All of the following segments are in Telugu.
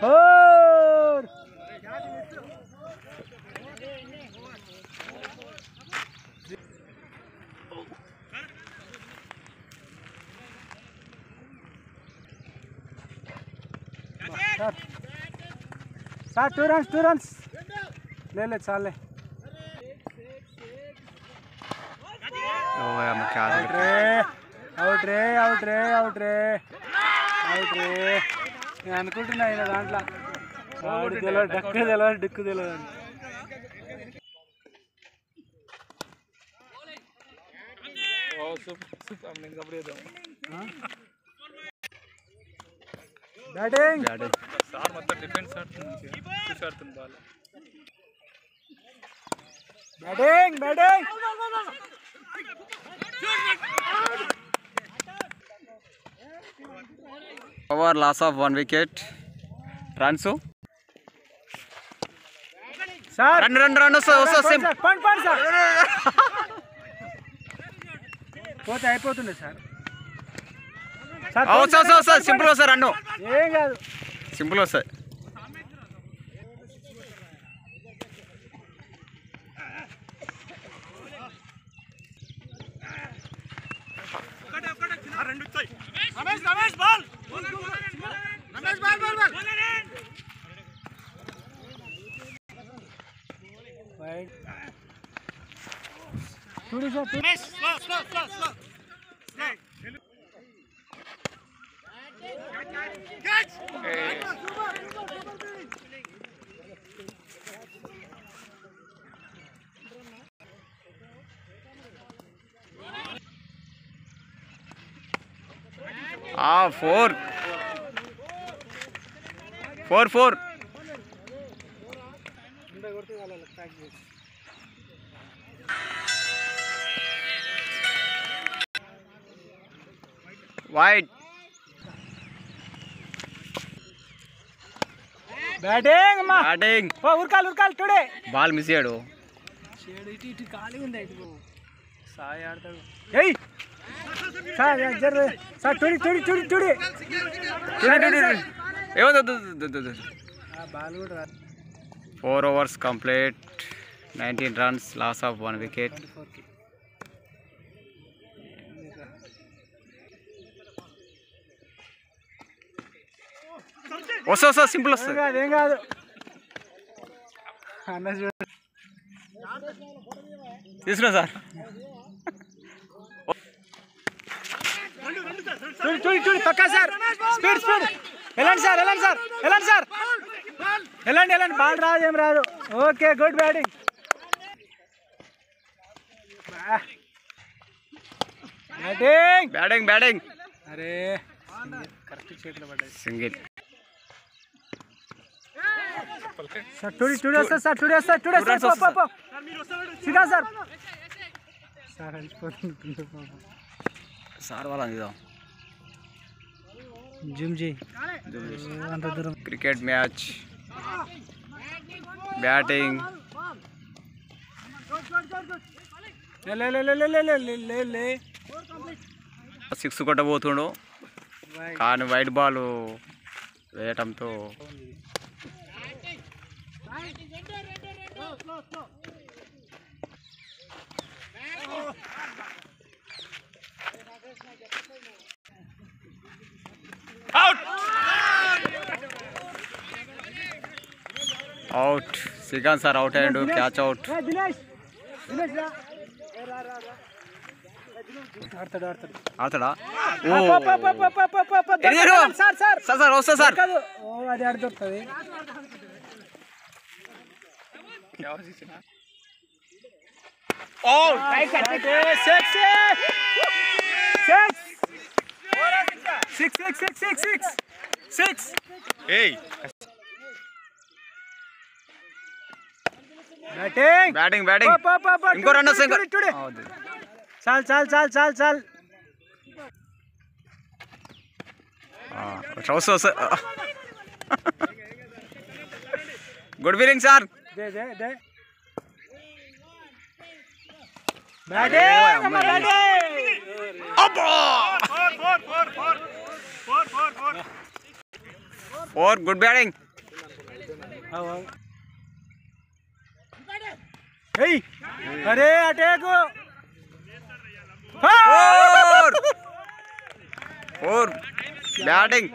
फोर सर 2 रन्स ले ले चाल ले అవుట్ రే నేను అనుకుంటున్నా ఇలా దాంట్లో డిక్కు తెలియదు బ్యాటింగ్ సార్ మొత్తం డిఫెన్స్ ఆడుతుంది ball batting Over loss of 1 wicket. Runs. Sir. Run. So sim. Point sir. పోతే అయిపోతుంది సార్. సార్ సింపుల్ వస్తాయి రన్ను. ఏం కాదు. సింపుల్ వస్తాయి. రమేష్ బాల్ చూడు sir Ramesh slow catch 4 wide batting ఉరకాలి టుడే బాల్ మిస్ అయ్యాడు ఇటు ఖాళీ ఉంది ఇటు సాయి ఆడతాడు ఏయ్ సార్ చూడి బాల్ కూడా 4 overs complete, 19 runs, loss of 1 wicket. వస్తా సింపుల్ వస్తుంది. ఏం కాదు తీసుకున్నా సార్. చూడు పక్కా సార్. స్పీడ్ వెళ్ళండి సార్ వెళ్ళండి బాల్ రాదు ఏం రాదు. Okay good batting. బ్యాటింగ్ అరే కరెక్ట్ చేతిలో పడ్డాయి. సింగిల్ సార్ టుడే సిగా సార్ అలిసిపోతుంది సార్ వాళ్ళ ఇద్దాం. జిమ్ జీ అంత దూరం. క్రికెట్ మ్యాచ్ బ్యాటింగ్ లే 6 కొట్టబోతుండు కానీ వైట్ బాల్ వేయటంతో అవుట్. శ్రీకాంత్ సార్ అవుట్ అయ్యాడు. Catch out. ఆడతాడా? సార్ వస్తా సార్. అది ఆడుతుంది. బ్యాటింగ్ ఇంకో రన్ చాలు good feeling sir. Four good batting. अरे अटैक फोर बैटिंग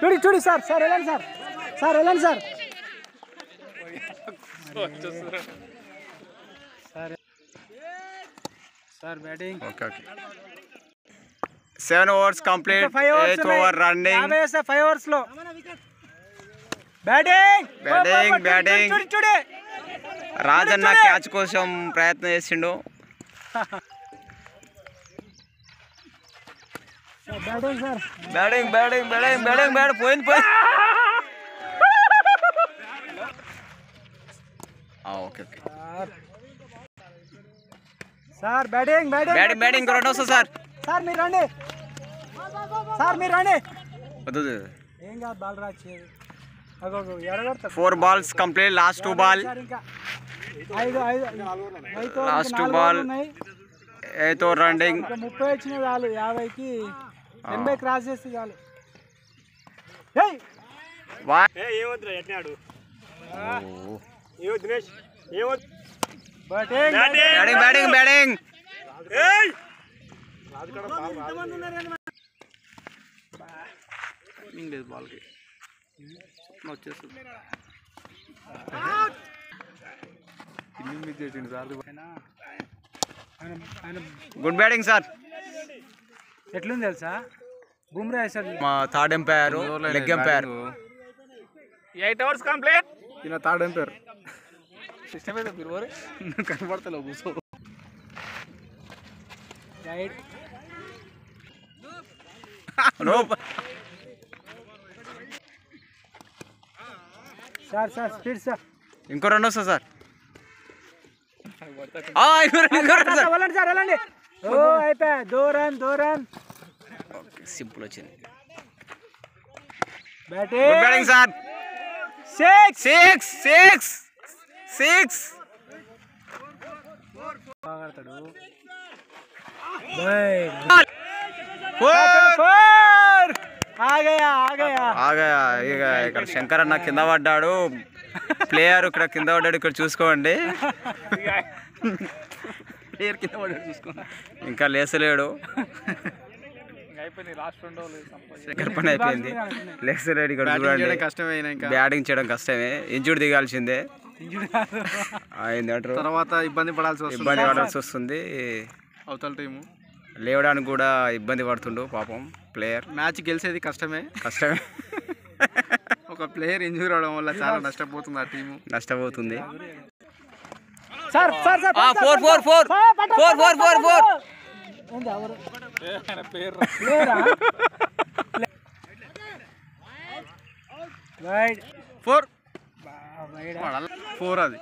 చూడి చూడి సార్ సార్ వెళ్ళండి సార్ సార్ వెళ్ళండి sir sir sir batting okay okay 7 overs complete 8th over running 5 overs లో బ్యాటింగ్ బ్యాటింగ్ చూడి రాజన్న క్యాచ్ కోసం ప్రయత్నం చేసిండు బ్యాటింగ్ సార్ బ్యాటింగ్ పోయింది ఓకే ఓకే సార్ బ్యాటింగ్ ఇంకో రెండు వస్తుంది సార్ సార్ మీరు రండి వద్దు ఏం కాదు బాల్ రాచేది అగో ఎరగొడతా 4 balls complete last 2 ball ఇంకా ఐదు Last two ball. 8th over running 30 వచ్చిన చాలు 50కి 80 క్రాస్ చేస్తే చాలు ఏమొద్దురా ఎట్నాడు దినేష్ ఏమొద్దు బ్యాటింగ్ లేదు బాల్కి వచ్చేస్తుంది గుడ్ బ్యాటింగ్ సార్ ఎట్లుంది తెలుసా బుమ్రా వేసాడు మా third umpire leg umpire 8 hours complete. ఈయన థర్డ్ ఎంపైర్ సిస్టమ్ అయితే మీరు కనబడతలేవు కూర్చో. రైట్ సార్ స్పీడ్ సార్ ఇంకో రెండు వస్తా సార్ వెళ్ళండి సార్ వెళ్ళండి ఓ అయిపోయా దూరం సింపుల్ వచ్చింది బ్యాటింగ్ సార్ సిక్స్ ఆడతాడు ఆగా ఇక ఇక్కడ శంకర్ అన్న కింద పడ్డాడు ప్లేయర్ ఇక్కడ కింద పడ్డాడు ఇక్కడ చూసుకోండి ప్లేయర్ కింద పడ్డాడు చూసుకోండి ఇంకా లేసలేడు అయిపోయింది లాస్ట్ 2 overs శంకర్ పని అయిపోయింది లేసలేడు ఇక్కడ చూడండి బ్యాటింగ్ చేయడం కష్టమే ఇంజుడ్ దిగాల్సిందే అయిందంటారు తర్వాత ఇబ్బంది పడాల్సి వస్తుంది అవతల టీము లేవడానికి కూడా ఇబ్బంది పడుతుండు పాపం ప్లేయర్ మ్యాచ్ గెలిచేది కష్టమే ఒక ప్లేయర్ ఇంజూర్ అవడం వల్ల చాలా నష్టపోతుంది సార్ ఫోర్ అది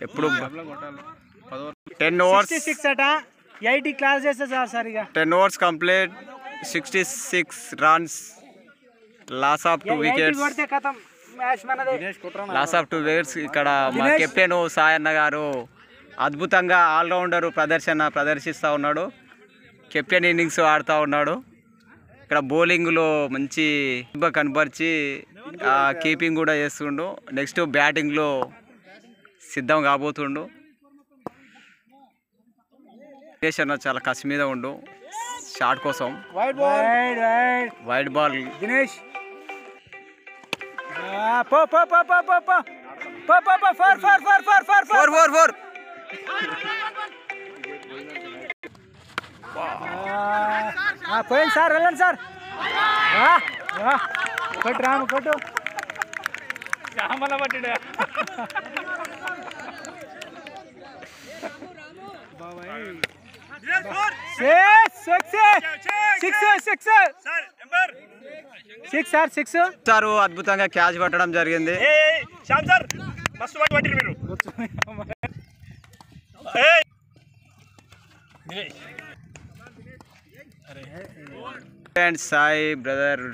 ఎప్పుడు 10 overs 66 అట 80 క్లాస్ చేస్తే సార్ ఇక 10 overs complete 66 runs loss of 2 wickets కొడితే కథం మ్యాచ్ మనదే లాస్ ఆఫ్ 2 wickets ఇక్కడ మా కెప్టెన్ సాయన్న గారు అద్భుతంగా ఆల్రౌండర్ ప్రదర్శిస్తూ ఉన్నాడు కెప్టెన్ ఇన్నింగ్స్ ఆడుతూ ఉన్నాడు ఇక్కడ బౌలింగ్లో మంచి కనపరిచి కీపింగ్ కూడా చేస్తుండు నెక్స్ట్ బ్యాటింగ్లో సిద్ధం కాబోతుండు అన్న చాలా కసి మీద ఉండు షాట్ కోసం వైడ్ బాల్ దినేష్ పోయింది సార్ వెళ్ళండి సార్ కొట్టు రాము కొట్టు శ్యామల పట్టిడా సిక్స్ అద్భుతంగా క్యాచ్ పట్టడం జరిగింది Sai brother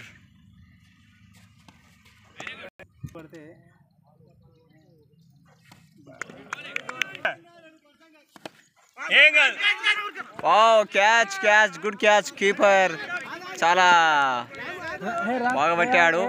catch catch good catch keeper చాలా బాగా పట్టాడు.